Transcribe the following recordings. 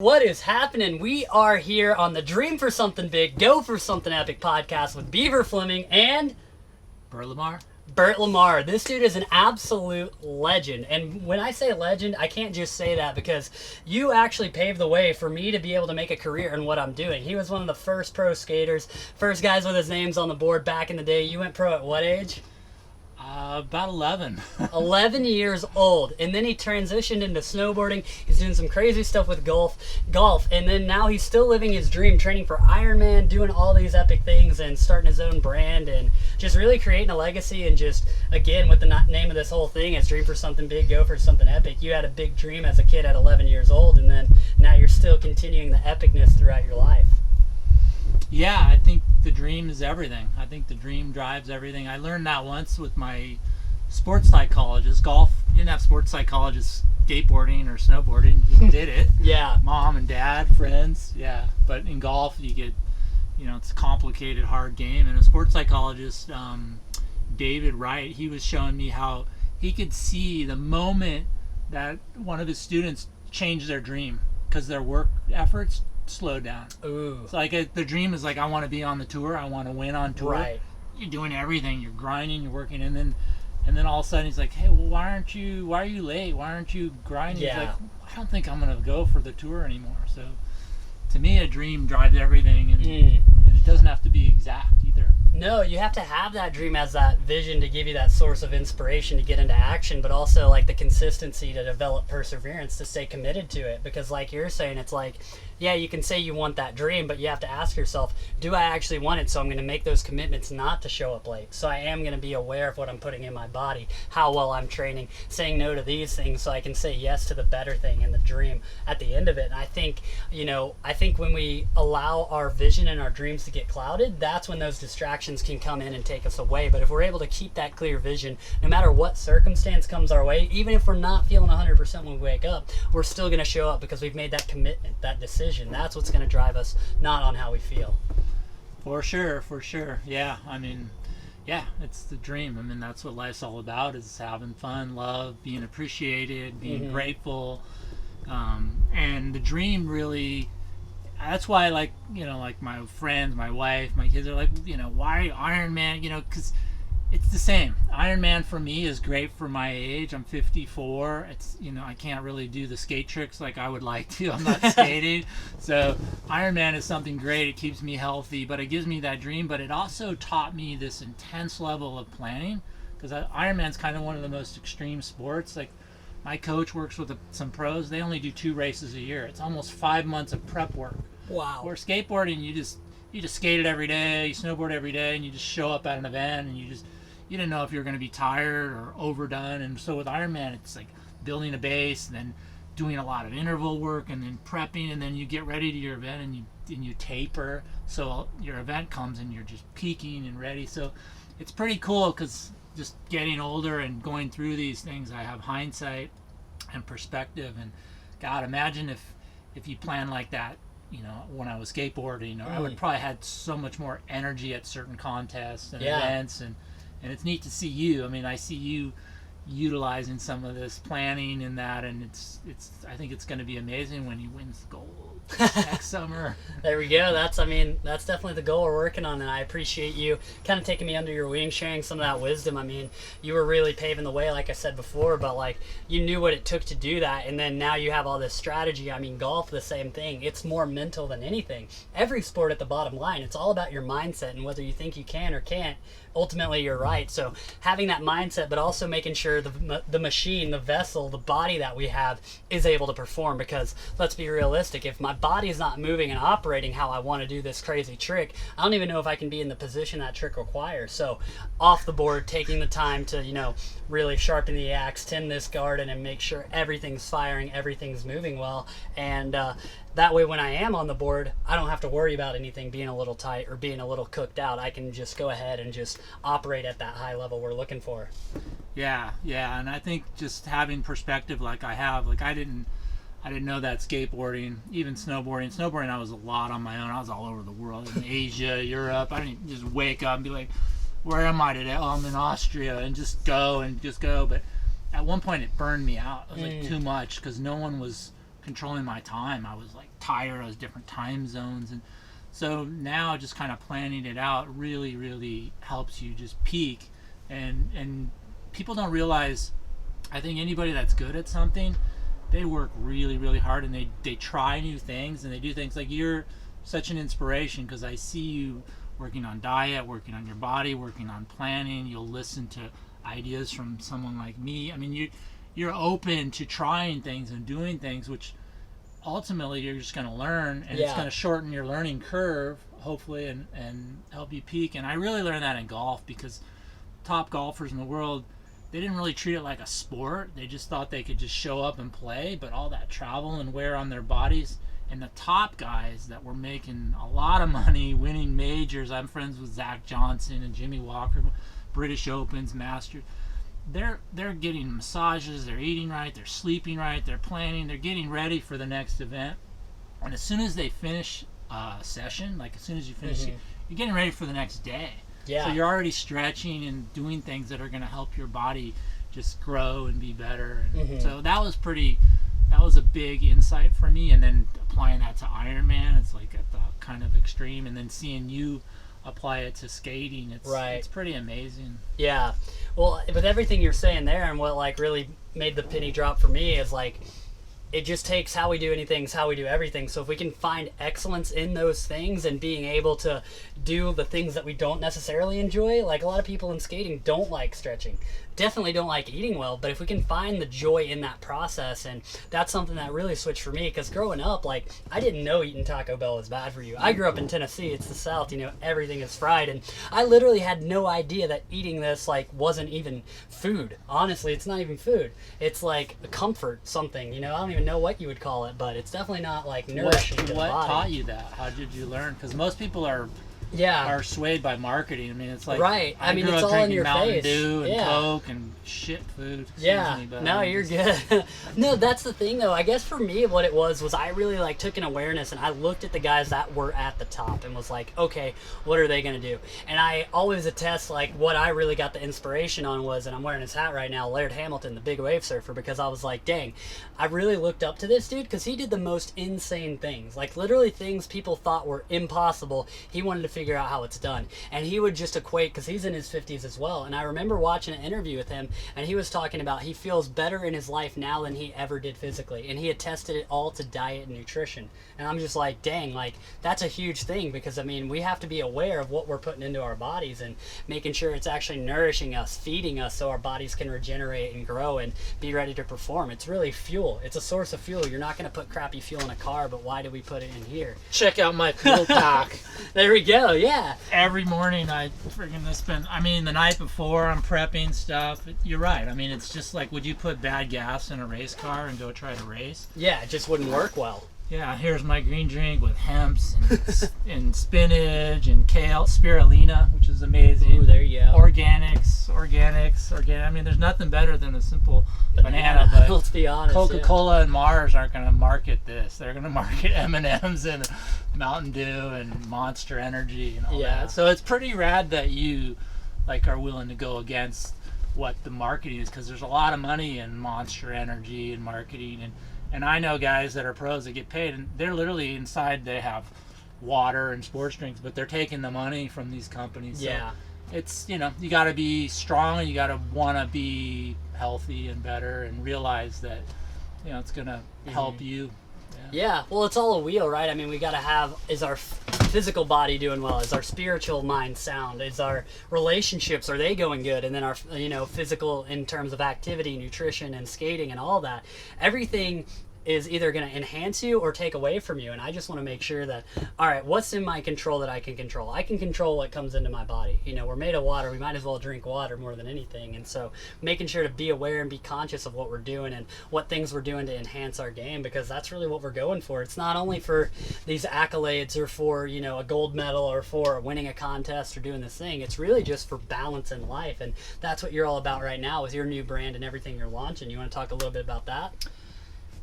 What is happening? We are here on the Dream for Something Big, Go for Something Epic podcast with Beaver Fleming and Bert Lamar. Bert Lamar. This dude is an absolute legend. And when I say legend, I can't just say that because you actually paved the way for me to be able to make a career in what I'm doing. He was one of the first pro skaters, first guys with his names on the board back in the day. You went pro at what age? About 11. 11 years old, and then he transitioned into snowboarding. He's doing some crazy stuff with golf, and then now he's still living his dream, training for Ironman, doing all these epic things, and starting his own brand, and just really creating a legacy. And just again, with the name of this whole thing, it's Dream for Something Big, Go for Something Epic. You had a big dream as a kid at 11 years old, and then now you're still continuing the epicness throughout your life. Yeah, I think the dream is everything. I think the dream drives everything. I learned that once with my sports psychologist. Golf, you didn't have sports psychologists skateboarding or snowboarding. You did it. Yeah. Mom and dad, friends. Yeah. But in golf, you get, it's a complicated, hard game. And a sports psychologist, David Wright, he was showing me how he could see the moment that one of his students changed their dream because their work efforts slowed down. Ooh. So the dream is I want to be on the tour. I want to win on tour. Right. You're doing everything. You're grinding. You're working, and then all of a sudden he's like, "Hey, well, why are you late? Why aren't you grinding?" Yeah. He's like, "I don't think I'm gonna go for the tour anymore." So, to me, a dream drives everything, and it doesn't have to be exact either. No, you have to have that dream as that vision to give you that source of inspiration to get into action, but also the consistency to develop perseverance to stay committed to it. Because like you're saying, it's yeah, you can say you want that dream, but you have to ask yourself, do I actually want it? So I'm going to make those commitments not to show up late. So I am going to be aware of what I'm putting in my body, how well I'm training, saying no to these things so I can say yes to the better thing and the dream at the end of it. And I think, when we allow our vision and our dreams to get clouded, that's when those distractions can come in and take us away. But if we're able to keep that clear vision, no matter what circumstance comes our way, even if we're not feeling 100% when we wake up, we're still going to show up because we've made that commitment, that decision. That's what's going to drive us, not on how we feel. For sure. Yeah, it's the dream. That's what life's all about, is having fun, love, being appreciated, being grateful. And the dream really, that's why my friends, my wife, my kids are like, why Ironman? Because it's the same. Ironman for me is great for my age. I'm 54. It's, I can't really do the skate tricks like I would like to. I'm not skating. So Ironman is something great. It keeps me healthy, but it gives me that dream. But it also taught me this intense level of planning, because Ironman's kind of one of the most extreme sports. My coach works with some pros. They only do 2 races a year. It's almost 5 months of prep work. Wow. Where skateboarding, you just skate it every day, you snowboard every day, and you just show up at an event, and you didn't know if you're going to be tired or overdone. And so with Ironman, it's building a base and then doing a lot of interval work and then prepping, and then you get ready to your event and you taper. So your event comes and you're just peaking and ready. So it's pretty cool, because just getting older and going through these things, I have hindsight and perspective. And God, imagine if you plan like that, when I was skateboarding, I would probably had so much more energy at certain contests and events. And it's neat to see you. I see you utilizing some of this planning and that, and it's I think it's going to be amazing when he wins gold next summer. There we go. That's definitely the goal we're working on, and I appreciate you kind of taking me under your wing, sharing some of that wisdom. You were really paving the way, like I said before, but you knew what it took to do that, and then now you have all this strategy. Golf, the same thing. It's more mental than anything. Every sport, at the bottom line, it's all about your mindset and whether you think you can or can't. Ultimately, you're right. So having that mindset, but also making sure the machine, the vessel, the body that we have is able to perform. Because let's be realistic, if my body's not moving and operating how I want to do this crazy trick, I don't even know if I can be in the position that trick requires. So off the board, taking the time to really sharpen the axe, tend this garden, and make sure everything's firing, everything's moving well. And that way, when I am on the board, I don't have to worry about anything being a little tight or being a little cooked out. I can just go ahead and just operate at that high level we're looking for. Yeah, and I think just having perspective like I have, I didn't know that skateboarding, even snowboarding, I was a lot on my own. I was all over the world, in Asia, Europe. I didn't just wake up and be like, where am I today? Oh, I'm in Austria, and just go. But at one point, it burned me out. It was too much, because no one was controlling my time. I was tire has different time zones, and so now just kind of planning it out really helps you just peak. And people don't realize, I think anybody that's good at something, they work really hard, and they try new things, and they do things. Like, you're such an inspiration because I see you working on diet, working on your body, working on planning. You'll listen to ideas from someone like me. I mean, you're open to trying things and doing things, which ultimately you're just going to learn, and it's going to shorten your learning curve, hopefully, and help you peak. And I really learned that in golf, because top golfers in the world, they didn't really treat it like a sport. They just thought they could just show up and play, but all that travel and wear on their bodies. And the top guys that were making a lot of money, winning majors, I'm friends with Zach Johnson and Jimmy Walker, British Opens, Masters. They're getting massages, they're eating right, they're sleeping right, they're planning, they're getting ready for the next event. And as soon as they finish a session, like as soon as you finish, you're getting ready for the next day. Yeah. So you're already stretching and doing things that are going to help your body just grow and be better. And so that was a big insight for me. And then applying that to Ironman, it's like at the kind of extreme. And then seeing you apply it to skating, it's pretty amazing. Yeah. Well, with everything you're saying there, and what like really made the penny drop for me is like, it just takes how we do anything is how we do everything. So if we can find excellence in those things and being able to do the things that we don't necessarily enjoy, like a lot of people in skating don't like stretching, definitely don't like eating well, but if we can find the joy in that process, and that's something that really switched for me, because growing up, like, I didn't know eating Taco Bell was bad for you. I grew up in Tennessee, it's the South, you know, everything is fried, and I literally had no idea that eating this, like, wasn't even food. Honestly, it's not even food. It's like a comfort something, you know, I don't even know what you would call it, but it's definitely not like nourishing to the body. What taught you that? How did you learn? Because most people are swayed by marketing. I mean, it's like, I mean, it's grew up all in drinking your Mountain face. Dew and Coke and shit food. Yeah, no, you're good. No, that's the thing though. I guess for me, what it was I really like took an awareness, and I looked at the guys that were at the top and was like, okay, what are they gonna do? And I always attest, like, what I really got the inspiration on was, and I'm wearing his hat right now, Laird Hamilton, the big wave surfer, because I was like, dang, I really looked up to this dude, because he did the most insane things, like literally things people thought were impossible. He wanted to figure out how it's done, and he would just equate, because he's in his 50s as well. And I remember watching an interview with him, and he was talking about he feels better in his life now than he ever did physically, and he attested it all to diet and nutrition. And I'm just like, dang, like, that's a huge thing, because I mean, we have to be aware of what we're putting into our bodies and making sure it's actually nourishing us, feeding us, so our bodies can regenerate and grow and be ready to perform. It's really fuel. It's a source of fuel. You're not going to put crappy fuel in a car, but why do we put it in here? Check out my fuel pack. There we go. Yeah. Every morning I freaking spend, I mean, the night before I'm prepping stuff. You're right. I mean, it's just like, would you put bad gas in a race car and go try to race? Yeah, it just wouldn't work well. Yeah, here's my green drink with hemps and spinach and kale, spirulina, which is amazing. Ooh, there you go. Organics. I mean, there's nothing better than a simple banana, but let's be honest, Coca-Cola and Mars aren't going to market this. They're going to market M&Ms and Mountain Dew and Monster Energy and all that. So it's pretty rad that you like are willing to go against what the marketing is, because there's a lot of money in Monster Energy and marketing, and I know guys that are pros that get paid, and they're literally inside, they have water and sports drinks, but they're taking the money from these companies. So it's, you know, you got to be strong, and you got to want to be healthy and better, and realize that, you know, it's going to help you. Yeah, well, it's all a wheel, right? I mean, we got to have, is our physical body doing well? Is our spiritual mind sound? Is our relationships, are they going good? And then our, you know, physical in terms of activity, nutrition, and skating and all that. Everything is either going to enhance you or take away from you. And I just want to make sure that, all right, what's in my control that I can control? I can control what comes into my body. You know, we're made of water. We might as well drink water more than anything. And so making sure to be aware and be conscious of what we're doing and what things we're doing to enhance our game, because that's really what we're going for. It's not only for these accolades or for, you know, a gold medal or for winning a contest or doing this thing. It's really just for balance in life. And that's what you're all about right now with your new brand and everything you're launching. You want to talk a little bit about that?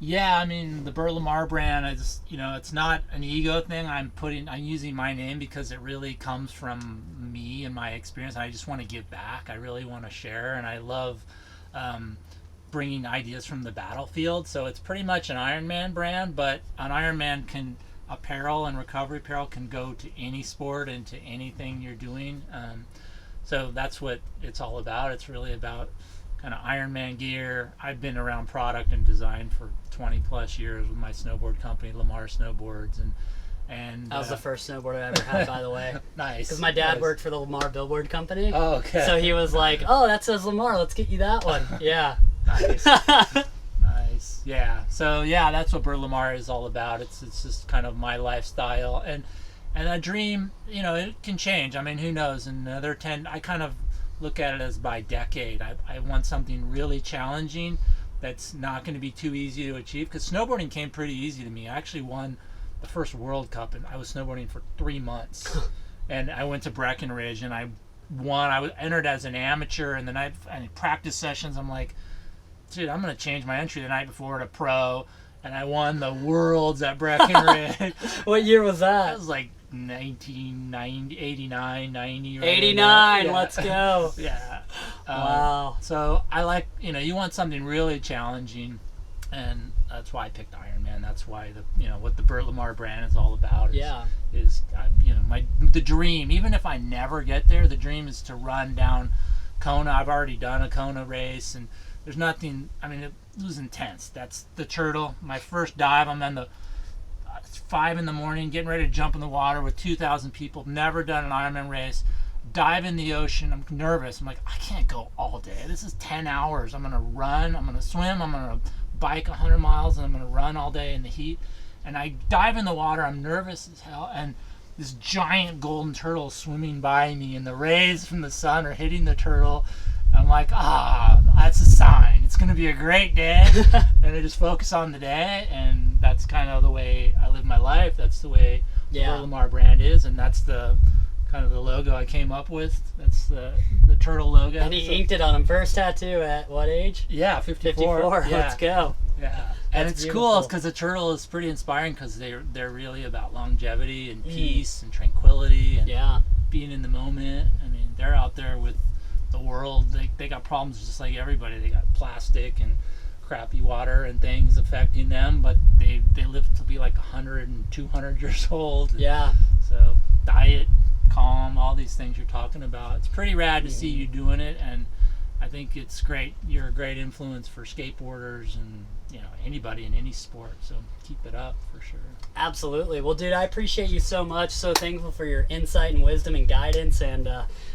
Yeah, I mean, the Bert Lamar brand, I just, you know, it's not an ego thing. I'm using my name because it really comes from me and my experience. I just want to give back. I really want to share, and I love bringing ideas from the battlefield. So it's pretty much an Ironman brand, but an Ironman apparel and recovery apparel can go to any sport and to anything you're doing. So that's what it's all about. It's really about kind of Ironman gear. I've been around product and design for 20 plus years with my snowboard company, Lamar Snowboards, and that was the first snowboard I ever had, by the way. Nice. Because my dad worked for the Lamar billboard company. Oh, okay. So he was like, "Oh, that says Lamar. Let's get you that one." Yeah. Nice. Nice. Yeah. So yeah, that's what Bert Lamar is all about. It's just kind of my lifestyle, and a dream. You know, it can change. I mean, who knows? In another 10, I kind of look at it as by decade. I want something really challenging that's not going to be too easy to achieve, because snowboarding came pretty easy to me. I actually won the first World Cup, and I was snowboarding for 3 months. And I went to Breckenridge and I won. I was entered as an amateur, and then I practice sessions. I'm like, dude, I'm going to change my entry the night before to pro, and I won the Worlds at Breckenridge. What year was that? That was like 1990, 89, 90. Right 89, yeah. Let's go. Yeah. Wow. So I like, you want something really challenging, and that's why I picked Ironman. That's why what the Bert Lamar brand is all about. Is the dream. Even if I never get there, the dream is to run down Kona. I've already done a Kona race, and there's nothing. I mean, it was intense. That's the Turtle. My first dive. I'm on the 5 in the morning, getting ready to jump in the water with 2,000 people. Never done an Ironman race. Dive in the ocean. I'm nervous. I'm like, I can't go all day. This is 10 hours. I'm gonna run. I'm gonna swim. I'm gonna bike 100 miles, and I'm gonna run all day in the heat. And I dive in the water. I'm nervous as hell, and this giant golden turtle swimming by me, and the rays from the sun are hitting the turtle. I'm like, that's a sign. It's gonna be a great day. And I just focus on the day, and that's kind of the way I live my life. That's the way the Bert Lamar brand is, and that's the kind of the logo I came up with. That's the turtle logo. And he inked it on him. First tattoo at what age? Yeah, 54. 54. Yeah. Let's go. Yeah, and That's it's beautiful. cool because the turtle is pretty inspiring, because they're really about longevity and peace and tranquility and being in the moment. I mean, they're out there with the world. They got problems just like everybody. They got plastic and crappy water and things affecting them, but they live to be like 100 and 200 years old. Yeah. So diet, calm, all these things you're talking about. It's pretty rad to see you doing it, and I think it's great. You're a great influence for skateboarders and anybody in any sport. So keep it up for sure. Absolutely. Well, dude, I appreciate you so much. So thankful for your insight and wisdom and guidance, and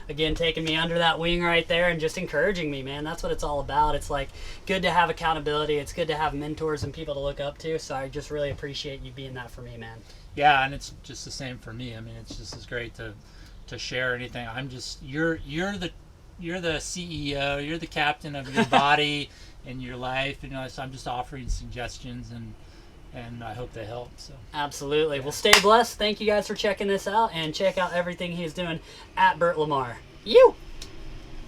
again, taking me under that wing right there and just encouraging me, man. That's what it's all about. It's like good to have accountability. It's good to have mentors and people to look up to. So I just really appreciate you being that for me, man. Yeah, and it's just the same for me. I mean, it's just as great to share anything. I'm just you're the CEO. You're the captain of your body and your life. So I'm just offering suggestions, and I hope they help. So absolutely. Yeah. Well, stay blessed. Thank you guys for checking this out, and check out everything he's doing at Bert Lamar. You.